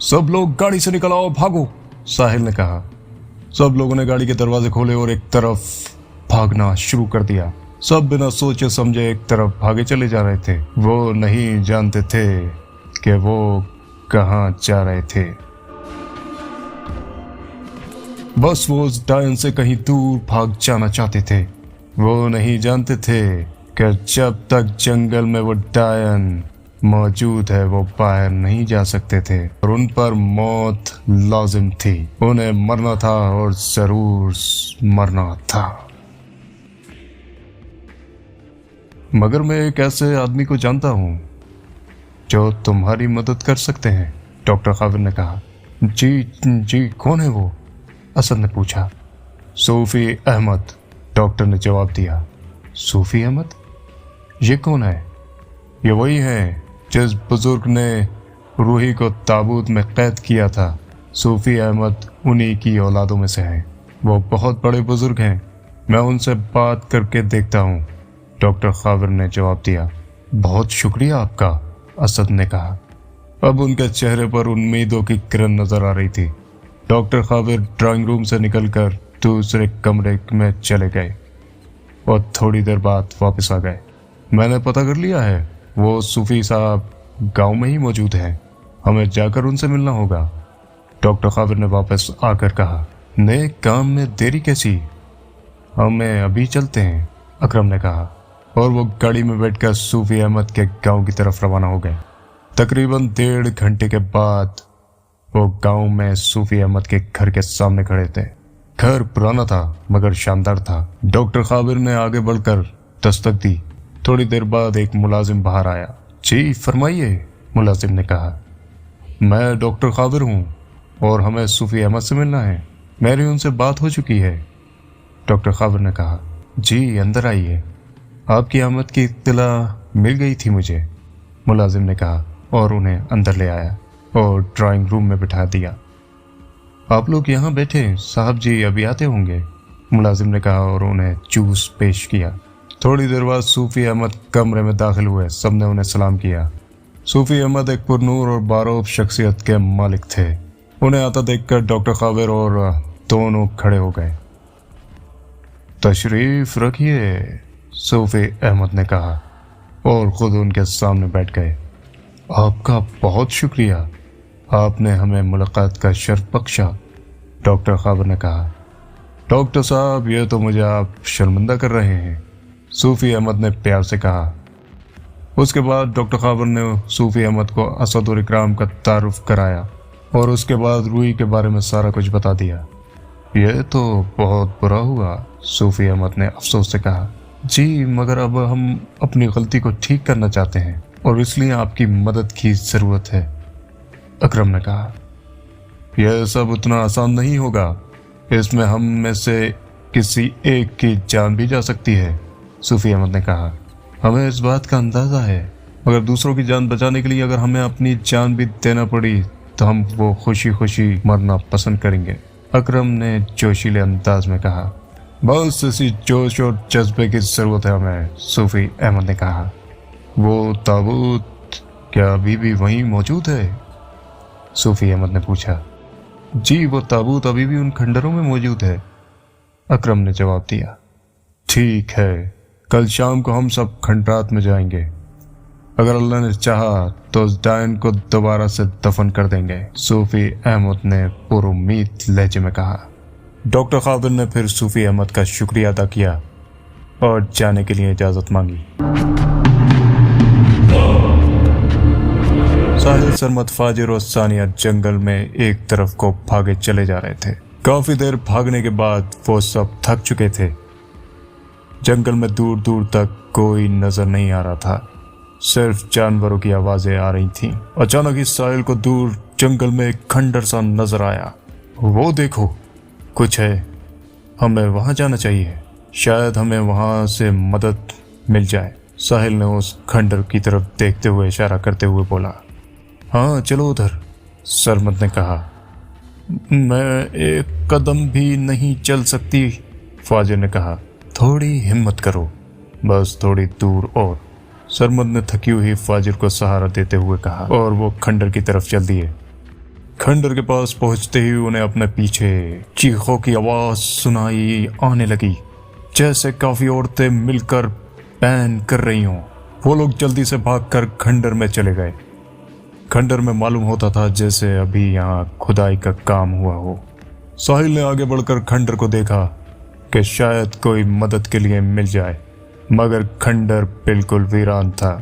सब लोग गाड़ी से निकल आओ, भागो, साहिल ने कहा। सब लोगों ने गाड़ी के दरवाजे खोले और एक तरफ भागना शुरू कर दिया। सब बिना सोचे समझे एक तरफ भागे चले जा रहे थे। वो नहीं जानते थे कि वो कहां जा रहे थे। बस वो उस डायन से कहीं दूर भाग जाना चाहते थे। वो नहीं जानते थे कि जब तक जंगल में वो डायन मौजूद है वो बाहर नहीं जा सकते थे और उन पर मौत लाजिम थी। उन्हें मरना था और जरूर मरना था। मगर मैं एक ऐसे आदमी को जानता हूं जो तुम्हारी मदद कर सकते हैं, डॉक्टर खाबिर ने कहा। जी कौन है वो? असद ने पूछा। सूफी अहमद, डॉक्टर ने जवाब दिया। सूफी अहमद? ये कौन है? ये वही है जिस बुजुर्ग ने रूही को ताबूत में कैद किया था। सूफी अहमद उन्हीं की औलादों में से हैं। वो बहुत बड़े बुजुर्ग हैं, मैं उनसे बात करके देखता हूँ, डॉक्टर खाबिर ने जवाब दिया। बहुत शुक्रिया आपका, असद ने कहा। अब उनके चेहरे पर उम्मीदों की किरण नजर आ रही थी। डॉक्टर खाबिर ड्राइंग रूम से निकलकर दूसरे कमरे में चले गए और थोड़ी देर बाद वापस आ गए। मैंने पता कर लिया है, वो सूफी साहब गांव में ही मौजूद हैं, हमें जाकर उनसे मिलना होगा, डॉक्टर खाबिर ने वापस आकर कहा। नए काम में देरी कैसी, हमें अभी चलते हैं, अकरम ने कहा और वो गाड़ी में बैठकर सूफी अहमद के गांव की तरफ रवाना हो गए। तकरीबन 1.5 घंटे के बाद वो गांव में सूफी अहमद के घर के सामने खड़े थे। घर पुराना था मगर शानदार था। डॉक्टर खाबिर ने आगे बढ़कर दस्तक दी। थोड़ी देर बाद एक मुलाजिम बाहर आया। जी फरमाइए, मुलाजिम ने कहा। मैं डॉक्टर खाबिर हूँ और हमें सूफी अहमद से मिलना है, मेरी उनसे बात हो चुकी है, डॉक्टर खाबिर ने कहा। जी अंदर आइए, आपकी आमद की इत्तला मिल गई थी मुझे, मुलाजिम ने कहा और उन्हें अंदर ले आया और ड्राइंग रूम में बिठा दिया। आप लोग यहाँ बैठे, साहब जी अभी आते होंगे, मुलाजिम ने कहा और उन्हें जूस पेश किया। थोड़ी देर बाद सूफी अहमद कमरे में दाखिल हुए। सबने उन्हें सलाम किया। सूफी अहमद एक पुरनूर और बारोब शख्सियत के मालिक थे। उन्हें आता देखकर डॉक्टर खाबिर और दोनों खड़े हो गए। तशरीफ रखिए, सूफी अहमद ने कहा और खुद उनके सामने बैठ गए। आपका बहुत शुक्रिया, आपने हमें मुलाकात का शर्फ बख्शा, डॉक्टर खाबिर ने कहा। डॉक्टर साहब, ये तो मुझे आप शर्मिंदा कर रहे हैं, सूफी अहमद ने प्यार से कहा। उसके बाद डॉक्टर खाबिर ने सूफी अहमद को असद और इकराम का तारुफ कराया और उसके बाद रूही के बारे में सारा कुछ बता दिया। यह तो बहुत बुरा हुआ, सूफी अहमद ने अफसोस से कहा। जी मगर अब हम अपनी गलती को ठीक करना चाहते हैं और इसलिए आपकी मदद की ज़रूरत है, अकरम ने कहा। यह सब उतना आसान नहीं होगा, इसमें हम में से किसी एक की जान भी जा सकती है, सूफी अहमद ने कहा। हमें इस बात का अंदाज़ा है, मगर दूसरों की जान बचाने के लिए अगर हमें अपनी जान भी देना पड़ी तो हम वो खुशी खुशी मरना पसंद करेंगे, अकरम ने जोशीले अंदाज में कहा। बस इसी जोश और जज्बे की ज़रूरत है हमें, सूफी अहमद ने कहा। वो ताबूत क्या अभी भी वहीं मौजूद है, सूफी अहमद ने पूछा। जी वो ताबूत अभी भी उन खंडरों में मौजूद है, अकरम ने जवाब दिया। ठीक है, कल शाम को हम सब खंडरात में जाएंगे, अगर अल्लाह ने चाहा तो उस डायन को दोबारा से दफन कर देंगे, सूफी अहमद ने पुरुम्मीद लहजे में कहा। डॉक्टर खाबिर ने फिर सूफी अहमद का शुक्रिया अदा किया और जाने के लिए इजाज़त मांगी। साहिल, सरमत, फाजिर और सानिया जंगल में एक तरफ को भागे चले जा रहे थे। काफी देर भागने के बाद वो सब थक चुके थे। जंगल में दूर दूर तक कोई नजर नहीं आ रहा था, सिर्फ जानवरों की आवाजें आ रही थीं। अचानक ही साहिल को दूर जंगल में एक खंडर सा नजर आया। वो देखो, कुछ है, हमें वहां जाना चाहिए, शायद हमें वहां से मदद मिल जाए। साहिल ने उस खंडर की तरफ देखते हुए इशारा करते हुए बोला। हाँ चलो उधर, सरमद ने कहा। मैं एक कदम भी नहीं चल सकती, फाजिर ने कहा। थोड़ी हिम्मत करो, बस थोड़ी दूर और, सरमद ने थकी हुई फाजिर को सहारा देते हुए कहा, और वो खंडर की तरफ चल दिए। खंडर के पास पहुंचते ही उन्हें अपने पीछे चीखों की आवाज सुनाई आने लगी, जैसे काफी औरतें मिलकर बैन कर रही हों। वो लोग जल्दी से भागकर खंडर में चले गए। खंडर में मालूम होता था जैसे अभी यहाँ खुदाई का काम हुआ हो। साहिल ने आगे बढ़कर खंडर को देखा कि शायद कोई मदद के लिए मिल जाए, मगर खंडर बिल्कुल वीरान था।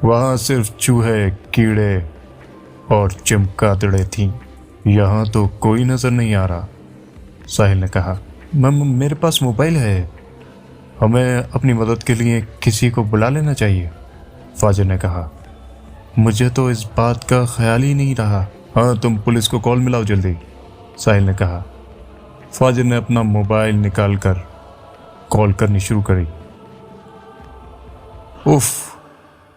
वहां सिर्फ चूहे, कीड़े और चमगादड़ें थीं। यहाँ तो कोई नजर नहीं आ रहा, साहिल ने कहा। मेरे पास मोबाइल है, हमें अपनी मदद के लिए किसी को बुला लेना चाहिए, फाजिर ने कहा। मुझे तो इस बात का ख्याल ही नहीं रहा। हाँ तुम पुलिस को कॉल मिलाओ जल्दी, साहिल ने कहा। फाजिर ने अपना मोबाइल निकालकर कॉल करनी शुरू करी। उफ,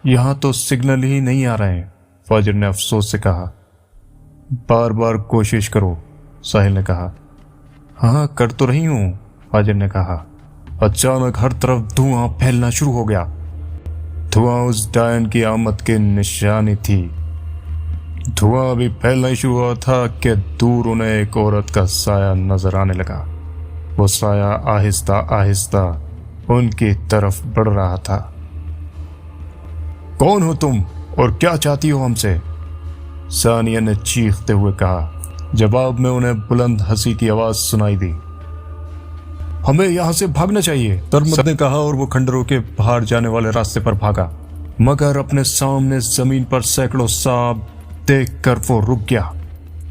यहाँ तो सिग्नल ही नहीं आ रहे हैं, फाजिर ने अफसोस से कहा। बार बार कोशिश करो, साहिल ने कहा। हाँ कर तो रही हूँ, फाजिर ने कहा। अचानक हर तरफ धुआं फैलना शुरू हो गया। धुआं उस डायन की आमद की निशानी थी। धुआं अभी फैलना ही शुरू हुआ था कि दूर उन्हें एक औरत का साया नजर आने लगा। वो साया आहिस्ता आहिस्ता उनकी तरफ बढ़ रहा था। कौन हो तुम और क्या चाहती हो हमसे? सानिया ने चीखते हुए कहा। जवाब में उन्हें बुलंद हंसी की आवाज सुनाई दी। हमें यहाँ से भागना चाहिए, सरमद ने कहा, और वो खंडरों के बाहर जाने वाले रास्ते पर भागा। मगर अपने सामने जमीन पर सैकड़ों सांप देखकर वो रुक गया।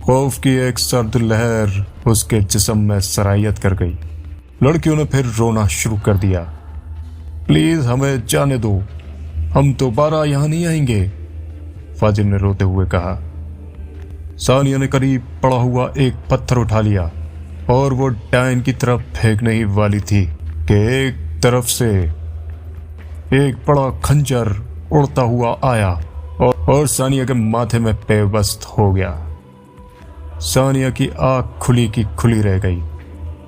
खौफ की एक सर्द लहर उसके जिस्म में सरायत कर गई। लड़कियों ने फिर रोना शुरू कर दिया। प्लीज हमें जाने दो, हम दोबारा यहाँ नहीं आएंगे, फाजिल ने रोते हुए कहा। सानिया ने करीब पड़ा हुआ एक पत्थर उठा लिया और वो डायन की तरफ फेंकने ही वाली थी कि एक तरफ से एक बड़ा खंजर उड़ता हुआ आया और सानिया के माथे में पेवस्त हो गया। सानिया की आंख खुली की खुली रह गई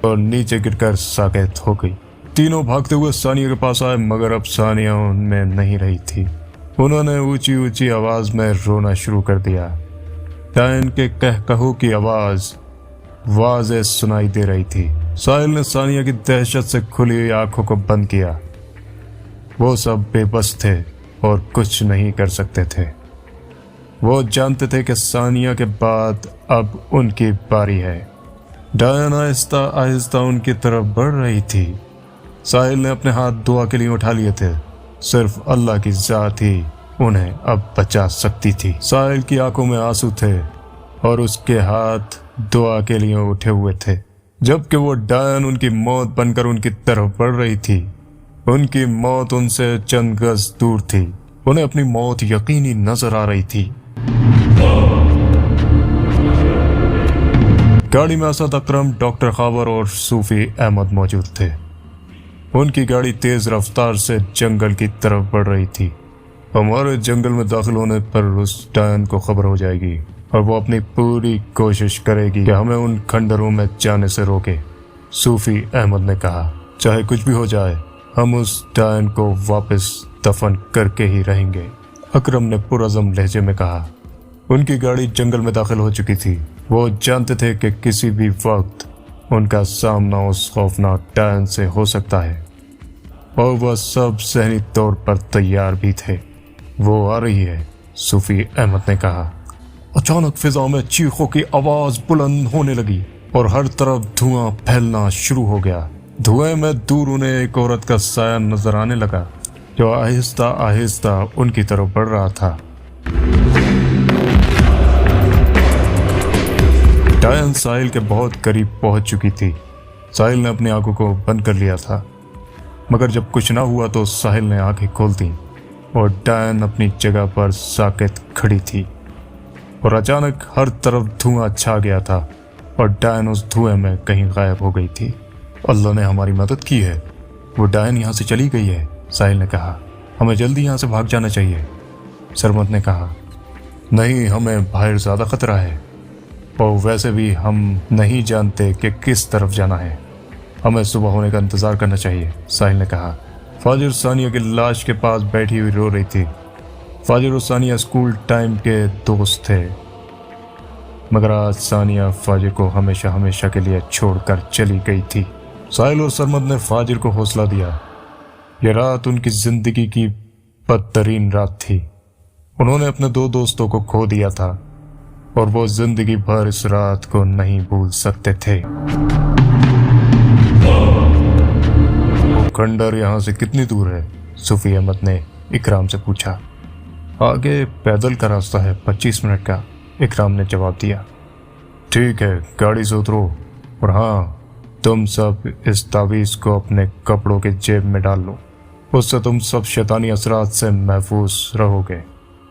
और नीचे गिरकर साकेत हो गई। तीनों भागते हुए सानिया के पास आए, मगर अब सानिया उनमें नहीं रही थी। उन्होंने ऊंची ऊंची आवाज में रोना शुरू कर दिया। डायन के कहकहों की आवाज वाज़े सुनाई दे रही थी। साहिल ने सानिया की दहशत से खुली हुई आंखों को बंद किया। वो सब बेबस थे और कुछ नहीं कर सकते थे। वो जानते थे कि सानिया के बाद अब उनकी बारी है। डायन आहिस्ता आहिस्ता उनकी तरफ बढ़ रही थी। साहिल ने अपने हाथ दुआ के लिए उठा लिए थे। सिर्फ अल्लाह की जात ही उन्हें अब बचा सकती थी। साहिल की आंखों में आंसू थे और उसके हाथ दुआ के लिए उठे हुए थे, जबकि वो डायन उनकी मौत बनकर उनकी तरफ बढ़ रही थी। उनकी मौत उनसे चंद गज दूर थी। उन्हें अपनी मौत यकीनी नजर आ रही थी। गाड़ी में असद अकरम, डॉक्टर खाबर और सूफी अहमद मौजूद थे। उनकी गाड़ी तेज रफ्तार से जंगल की तरफ बढ़ रही थी। हमारे जंगल में दाखिल होने पर उस डायन को खबर हो जाएगी और वो अपनी पूरी कोशिश करेगी कि हमें उन खंडरों में जाने से रोके, सूफी अहमद ने कहा। चाहे कुछ भी हो जाए, हम उस डायन को वापस दफन करके ही रहेंगे, अकरम ने पुरअज़म लहजे में कहा। उनकी गाड़ी जंगल में दाखिल हो चुकी थी। वो जानते थे कि किसी भी वक्त उनका सामना उस खौफनाक डायन से हो सकता है और वह सब ज़हनी तौर पर तैयार भी थे। वो आ रही है, सूफी अहमद ने कहा। अचानक फिजा में चीखों की आवाज बुलंद होने लगी और हर तरफ धुआं फैलना शुरू हो गया। धुएं में दूर उन्हें एक औरत का साया नजर आने लगा जो आहिस्ता आहिस्ता उनकी तरफ बढ़ रहा था। डायन साहिल के बहुत करीब पहुंच चुकी थी। साहिल ने अपनी आंखों को बंद कर लिया था, मगर जब कुछ ना हुआ तो साहिल ने आंखें खोल दी और डायन अपनी जगह पर साकित खड़ी थी और अचानक हर तरफ धुआं छा गया था और डायन उस धुएं में कहीं गायब हो गई थी। अल्लाह ने हमारी मदद की है, वो डायन यहाँ से चली गई है, साहिल ने कहा। हमें जल्दी यहाँ से भाग जाना चाहिए। सरमद ने कहा, नहीं, हमें बाहर ज़्यादा खतरा है और वैसे भी हम नहीं जानते कि किस तरफ जाना है। हमें सुबह होने का इंतज़ार करना चाहिए, साहिल ने कहा। फाजिर सानिया की लाश के पास बैठी हुई रो रही थी। फाजिर और सानिया स्कूल टाइम के दोस्त थे, मगर आज सानिया फाजिर को हमेशा हमेशा के लिए छोड़कर चली गई थी। साहिल और सरमद ने फाजिर को हौसला दिया। यह रात उनकी जिंदगी की बदतरीन रात थी। उन्होंने अपने 2 दोस्तों को खो दिया था और वो जिंदगी भर इस रात को नहीं भूल सकते थे। वो खंडर यहाँ से कितनी दूर है? सूफी अहमद ने इकराम से पूछा। आगे पैदल का रास्ता है, 25 मिनट का, इकराम ने जवाब दिया। ठीक है, गाड़ी से उतरो और हाँ, तुम सब इस तावीज़ को अपने कपड़ों के जेब में डाल लो, उससे तुम सब शैतानी असरात से महफूज रहोगे।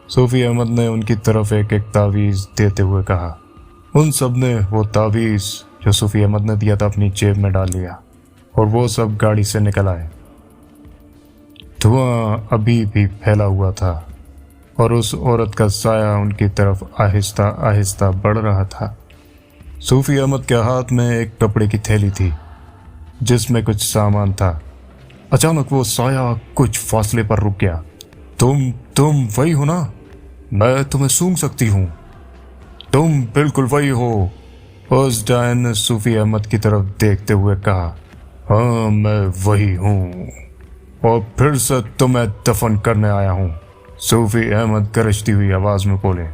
सूफी अहमद ने उनकी तरफ एक एक तावीज़ देते हुए कहा। उन सब ने वो तावीज़ जो सूफी अहमद ने दिया था अपनी जेब में डाल लिया और वो सब गाड़ी से निकल आए। धुआं अभी भी फैला हुआ था और उस औरत का साया उनकी तरफ आहिस्ता आहिस्ता बढ़ रहा था। सूफी अहमद के हाथ में एक कपड़े की थैली थी जिसमें कुछ सामान था। अचानक वो साया कुछ फासले पर रुक गया। तुम वही हो ना? मैं तुम्हें सूंघ सकती हूँ। तुम बिल्कुल वही हो, उस डायन ने सूफी अहमद की तरफ देखते हुए कहा। हाँ, मैं वही हूँ और फिर से तुम्हें दफन करने आया हूँ, सूफी अहमद गरजती हुई आवाज में बोले।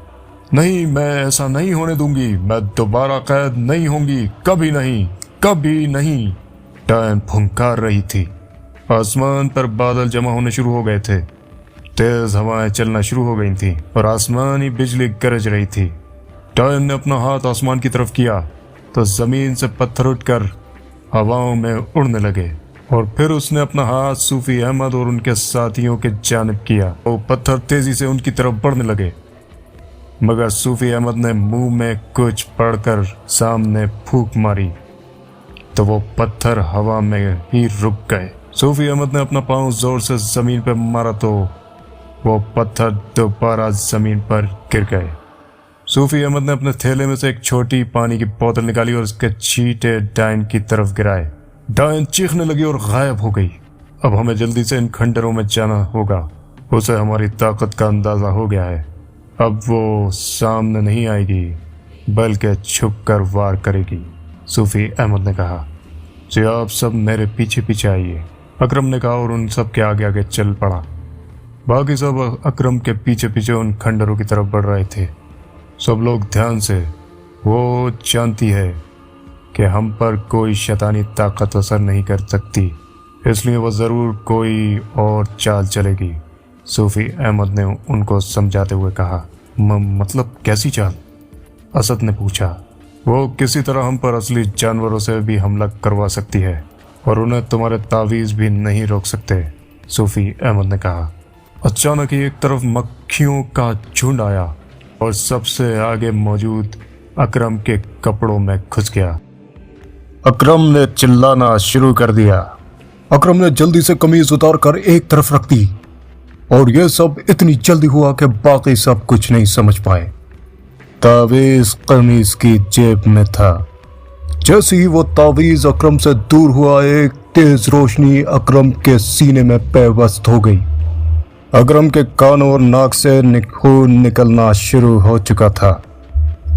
नहीं, मैं ऐसा नहीं होने दूंगी। मैं दोबारा कैद नहीं होंगी, कभी नहीं, कभी नहीं, डायन फुंकार रही थी। आसमान पर बादल जमा होने शुरू हो गए थे। तेज हवाएं चलना शुरू हो गई थी और आसमानी बिजली गरज रही थी। डायन ने अपना हाथ आसमान की तरफ किया तो जमीन से पत्थर उठकर हवाओं में उड़ने लगे और फिर उसने अपना हाथ सूफी अहमद और उनके साथियों के जानिब किया। वो पत्थर तेजी से उनकी तरफ बढ़ने लगे, मगर सूफी अहमद ने मुंह में कुछ पड़कर सामने फूंक मारी तो वो पत्थर हवा में ही रुक गए। सूफी अहमद ने अपना पांव जोर से जमीन पर मारा तो वो पत्थर दोबारा जमीन पर गिर गए। सूफी अहमद ने अपने थैले में से एक छोटी पानी की बोतल निकाली और उसके छींटे डायन की तरफ गिराए। डायन चीखने लगी और गायब हो गई। अब हमें जल्दी से इन खंडरों में जाना होगा। उसे हमारी ताकत का अंदाजा हो गया है। अब वो सामने नहीं आएगी बल्कि छुप कर वार करेगी, सूफी अहमद ने कहा। जी, आप सब मेरे पीछे पीछे आइए, अकरम ने कहा और उन सब के आगे आगे चल पड़ा। बाकी सब अकरम के पीछे पीछे उन खंडरों की तरफ बढ़ रहे थे। सब लोग ध्यान से, वो जानती है कि हम पर कोई शैतानी ताकत असर नहीं कर सकती, इसलिए वो ज़रूर कोई और चाल चलेगी, सूफी अहमद ने उनको समझाते हुए कहा। मतलब कैसी चाल? असद ने पूछा। वो किसी तरह हम पर असली जानवरों से भी हमला करवा सकती है और उन्हें तुम्हारे तावीज़ भी नहीं रोक सकते, सूफी अहमद ने कहा। अचानक ही एक तरफ मक्खियों का झुंड आया और सबसे आगे मौजूद अकरम के कपड़ों में घुस गया। अकरम ने चिल्लाना शुरू कर दिया। अकरम ने जल्दी से कमीज उतार कर एक तरफ रख दी और यह सब इतनी जल्दी हुआ कि बाकी सब कुछ नहीं समझ पाए। तावीज़ कमीज की जेब में था। जैसे ही वो तावीज़ अकरम से दूर हुआ, एक तेज रोशनी अकरम के सीने में पैवस्त हो गई। अकरम के कानों और नाक से खून निकलना शुरू हो चुका था।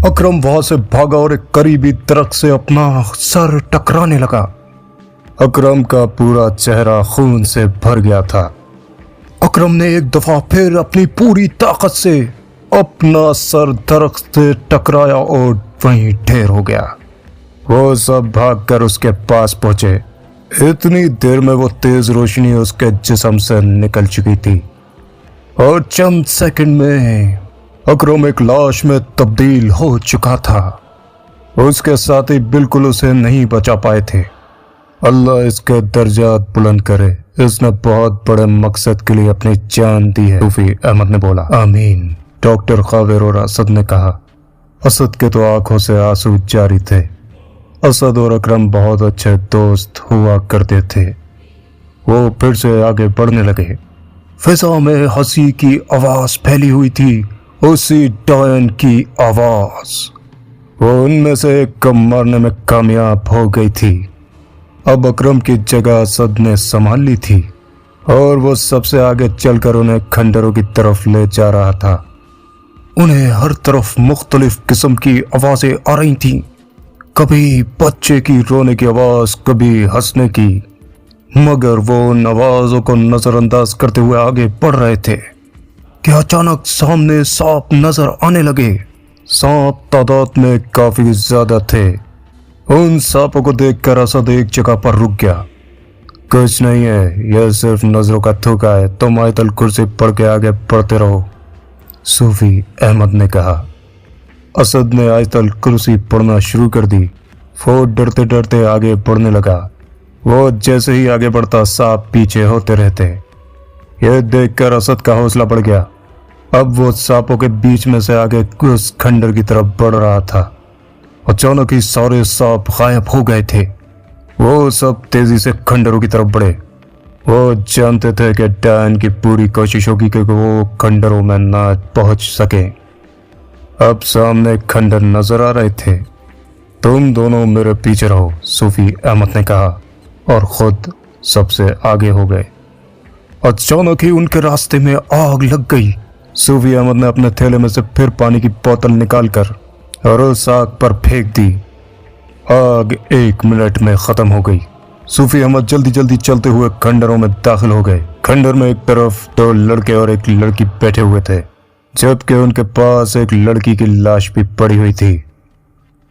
अकरम वहां से भागा और एक करीबी दरख्त से अपना सर टकराने लगा। अकरम का पूरा चेहरा खून से भर गया था। अकरम ने एक दफा फिर अपनी पूरी ताकत से अपना सर दरख्त से टकराया और वहीं ढेर हो गया। वो सब भागकर उसके पास पहुंचे। इतनी देर में वो तेज रोशनी उसके जिस्म से निकल चुकी थी और चंद सेकंड में अकरम एक लाश में तब्दील हो चुका था। उसके साथी बिल्कुल उसे नहीं बचा पाए थे। अल्लाह इसके दर्जात बुलंद करे। इसने बहुत बड़े मकसद के लिए अपनी जान दी है, सूफी अहमद ने बोला। आमीन, डॉक्टर खाविर और असद ने कहा। असद के तो आंखों से आंसू जारी थे। असद और अकरम बहुत अच्छे दोस्त हुआ करते थे। वो फिर से आगे बढ़ने लगे। फिजा में हंसी की आवाज फैली हुई थी, उसी डायन की आवाज। वो उनमें से एक को मारने में कामयाब हो गई थी। अब अकरम की जगह असद ने संभाल ली थी और वो सबसे आगे चलकर उन्हें खंडरों की तरफ ले जा रहा था। उन्हें हर तरफ मुख्तलिफ किस्म की आवाजें आ रही थीं। कभी बच्चे की रोने की आवाज, कभी हंसने की, मगर वो उन आवाजों को नजरअंदाज करते हुए आगे बढ़ रहे थे कि अचानक सामने सांप नजर आने लगे। सांप तादाद में काफी ज्यादा थे। उन सांपों को देखकर असद एक जगह पर रुक गया। कुछ नहीं है, यह सिर्फ नजरों का धोखा है, तुम आयतल कुर्सी पढ़ के आगे बढ़ते रहो, सूफी अहमद ने कहा। असद ने आयतल कुर्सी पढ़ना शुरू कर दी। वो डरते डरते आगे बढ़ने लगा। वो जैसे ही आगे बढ़ता सांप पीछे होते रहते। यह देखकर असद का हौसला बढ़ गया। अब वो सांपों के बीच में से आगे उस खंडर की तरफ बढ़ रहा था। अचानक ही सारे सांप गायब हो गए थे। वो सब तेजी से खंडरों की तरफ बढ़े। वो जानते थे कि डायन की पूरी कोशिश होगी कि वो खंडरों में ना पहुंच सके। अब सामने खंडर नजर आ रहे थे। तुम दोनों मेरे पीछे रहो, सूफी अहमद ने कहा और खुद सबसे आगे हो गए। अचानक ही उनके रास्ते में आग लग गई। सूफी अहमद ने अपने थैले में से फिर पानी की बोतल निकालकर और उस आग पर फेंक दी। आग 1 मिनट में खत्म हो गई। सूफी अहमद जल्दी जल्दी चलते हुए खंडरों में दाखिल हो गए। खंडर में एक तरफ 2 लड़के और एक लड़की बैठे हुए थे, जबकि उनके पास एक लड़की की लाश भी पड़ी हुई थी।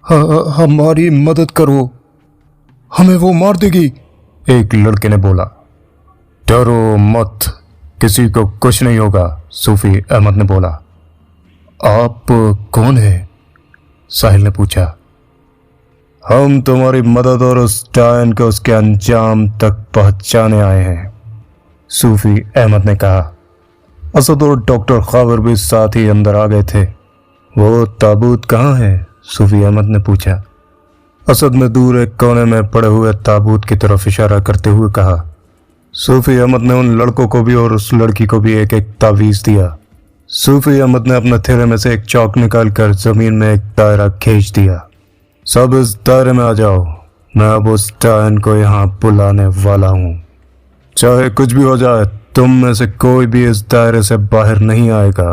हमारी मदद करो, हमें वो मार देगी, एक लड़के ने बोला। डरो मत, किसी को कुछ नहीं होगा, सूफी अहमद ने बोला। आप कौन है? साहिल ने पूछा। हम तुम्हारी मदद और उस डायन को उसके अंजाम तक पहुंचाने आए हैं, सूफी अहमद ने कहा। असद और डॉक्टर खाविर भी साथ ही अंदर आ गए थे। वो ताबूत कहाँ है? सूफी अहमद ने पूछा। असद ने दूर एक कोने में पड़े हुए ताबूत की तरफ इशारा करते हुए कहा। सूफी अहमद ने उन लड़कों को भी और उस लड़की को भी एक एक तावीज दिया। सूफी अहमद ने अपने थैले में से एक चौक निकालकर जमीन में एक दायरा खींच दिया। सब इस दायरे में आ जाओ, मैं अब उस डायन को यहाँ बुलाने वाला हूँ। चाहे कुछ भी हो जाए, तुम में से कोई भी इस दायरे से बाहर नहीं आएगा।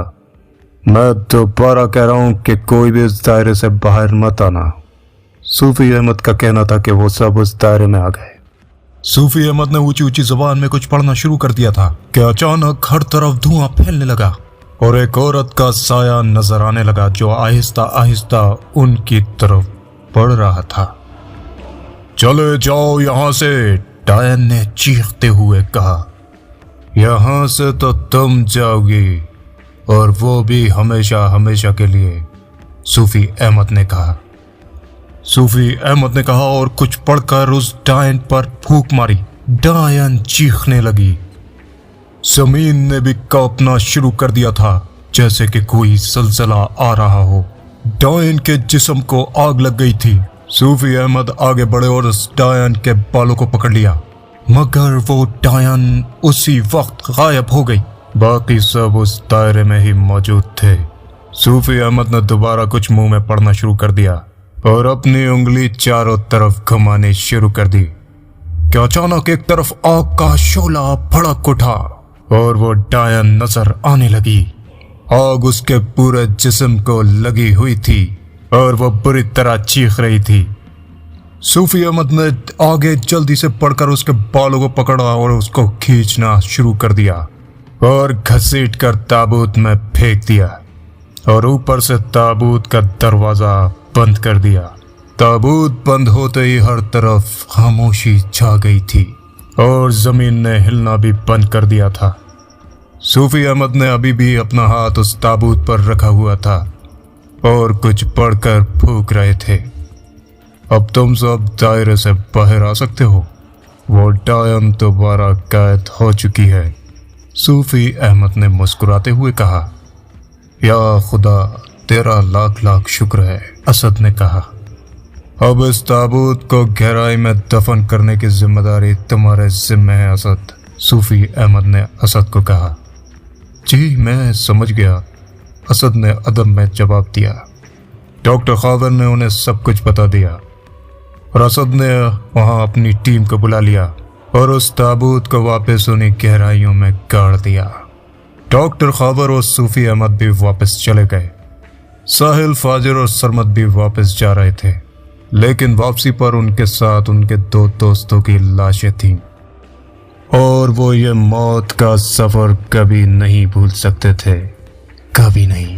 मैं दोबारा कह रहा हूँ कि कोई भी इस दायरे से बाहर मत आना। सूफी अहमद का कहना था कि वो सब उस दायरे में आ गए। सूफी अहमद ने ऊंची ऊंची जबान में कुछ पढ़ना शुरू कर दिया था कि अचानक हर तरफ धुआं फैलने लगा और एक औरत का साया नजर आने लगा जो आहिस्ता आहिस्ता उनकी तरफ बढ़ रहा था। चले जाओ यहां से, डायन ने चीखते हुए कहा। यहां से तो तुम जाओगी और वो भी हमेशा हमेशा के लिए, सूफी अहमद ने कहा। सूफी अहमद ने कहा और कुछ पढ़कर उस डायन पर फूंक मारी। डायन चीखने लगी। जमीन ने भी कांपना शुरू कर दिया था जैसे कि कोई जलजला आ रहा हो। डायन के जिस्म को आग लग गई थी। सूफी अहमद आगे बढ़े और उस डायन के बालों को पकड़ लिया, मगर वो डायन उसी वक्त गायब हो गई। बाकी सब उस दायरे में ही मौजूद थे। सूफी अहमद ने दोबारा कुछ मुंह में पढ़ना शुरू कर दिया और अपनी उंगली चारों तरफ घुमानी शुरू कर दी कि अचानक एक तरफ आग का शोला भड़क उठा और वो डायन नजर आने लगी। आग उसके पूरे जिस्म को लगी हुई थी और वो बुरी तरह चीख रही थी। सूफी अहमद ने आगे जल्दी से पढ़कर उसके बालों को पकड़ा और उसको खींचना शुरू कर दिया और घसीट कर ताबूत में फेंक दिया और ऊपर से ताबूत का दरवाजा बंद कर दिया। ताबूत बंद होते ही हर तरफ खामोशी छा गई थी और जमीन ने हिलना भी बंद कर दिया था। सूफी अहमद ने अभी भी अपना हाथ उस ताबूत पर रखा हुआ था और कुछ पढ़कर फूंक रहे थे। अब तुम सब दायरे से बाहर आ सकते हो, वो डायन दोबारा कैद हो चुकी है। सूफी अहमद ने मुस्कुराते हुए कहा। या खुदा, तेरा लाख लाख शुक्र है, असद ने कहा। अब इस ताबूत को गहराई में दफन करने की जिम्मेदारी तुम्हारे जिम्मे है असद, सूफी अहमद ने असद को कहा। जी मैं समझ गया, असद ने अदब में जवाब दिया। डॉक्टर खावर ने उन्हें सब कुछ बता दिया और असद ने वहां अपनी टीम को बुला लिया और उस ताबूत को वापस उन्हीं गहराइयों में गाड़ दिया। डॉक्टर खावर और सूफी अहमद भी वापस चले गए। साहिल, फाजिर और सरमद भी वापस जा रहे थे, लेकिन वापसी पर उनके साथ उनके 2 दोस्तों की लाशें थीं और वो ये मौत का सफर कभी नहीं भूल सकते थे, कभी नहीं।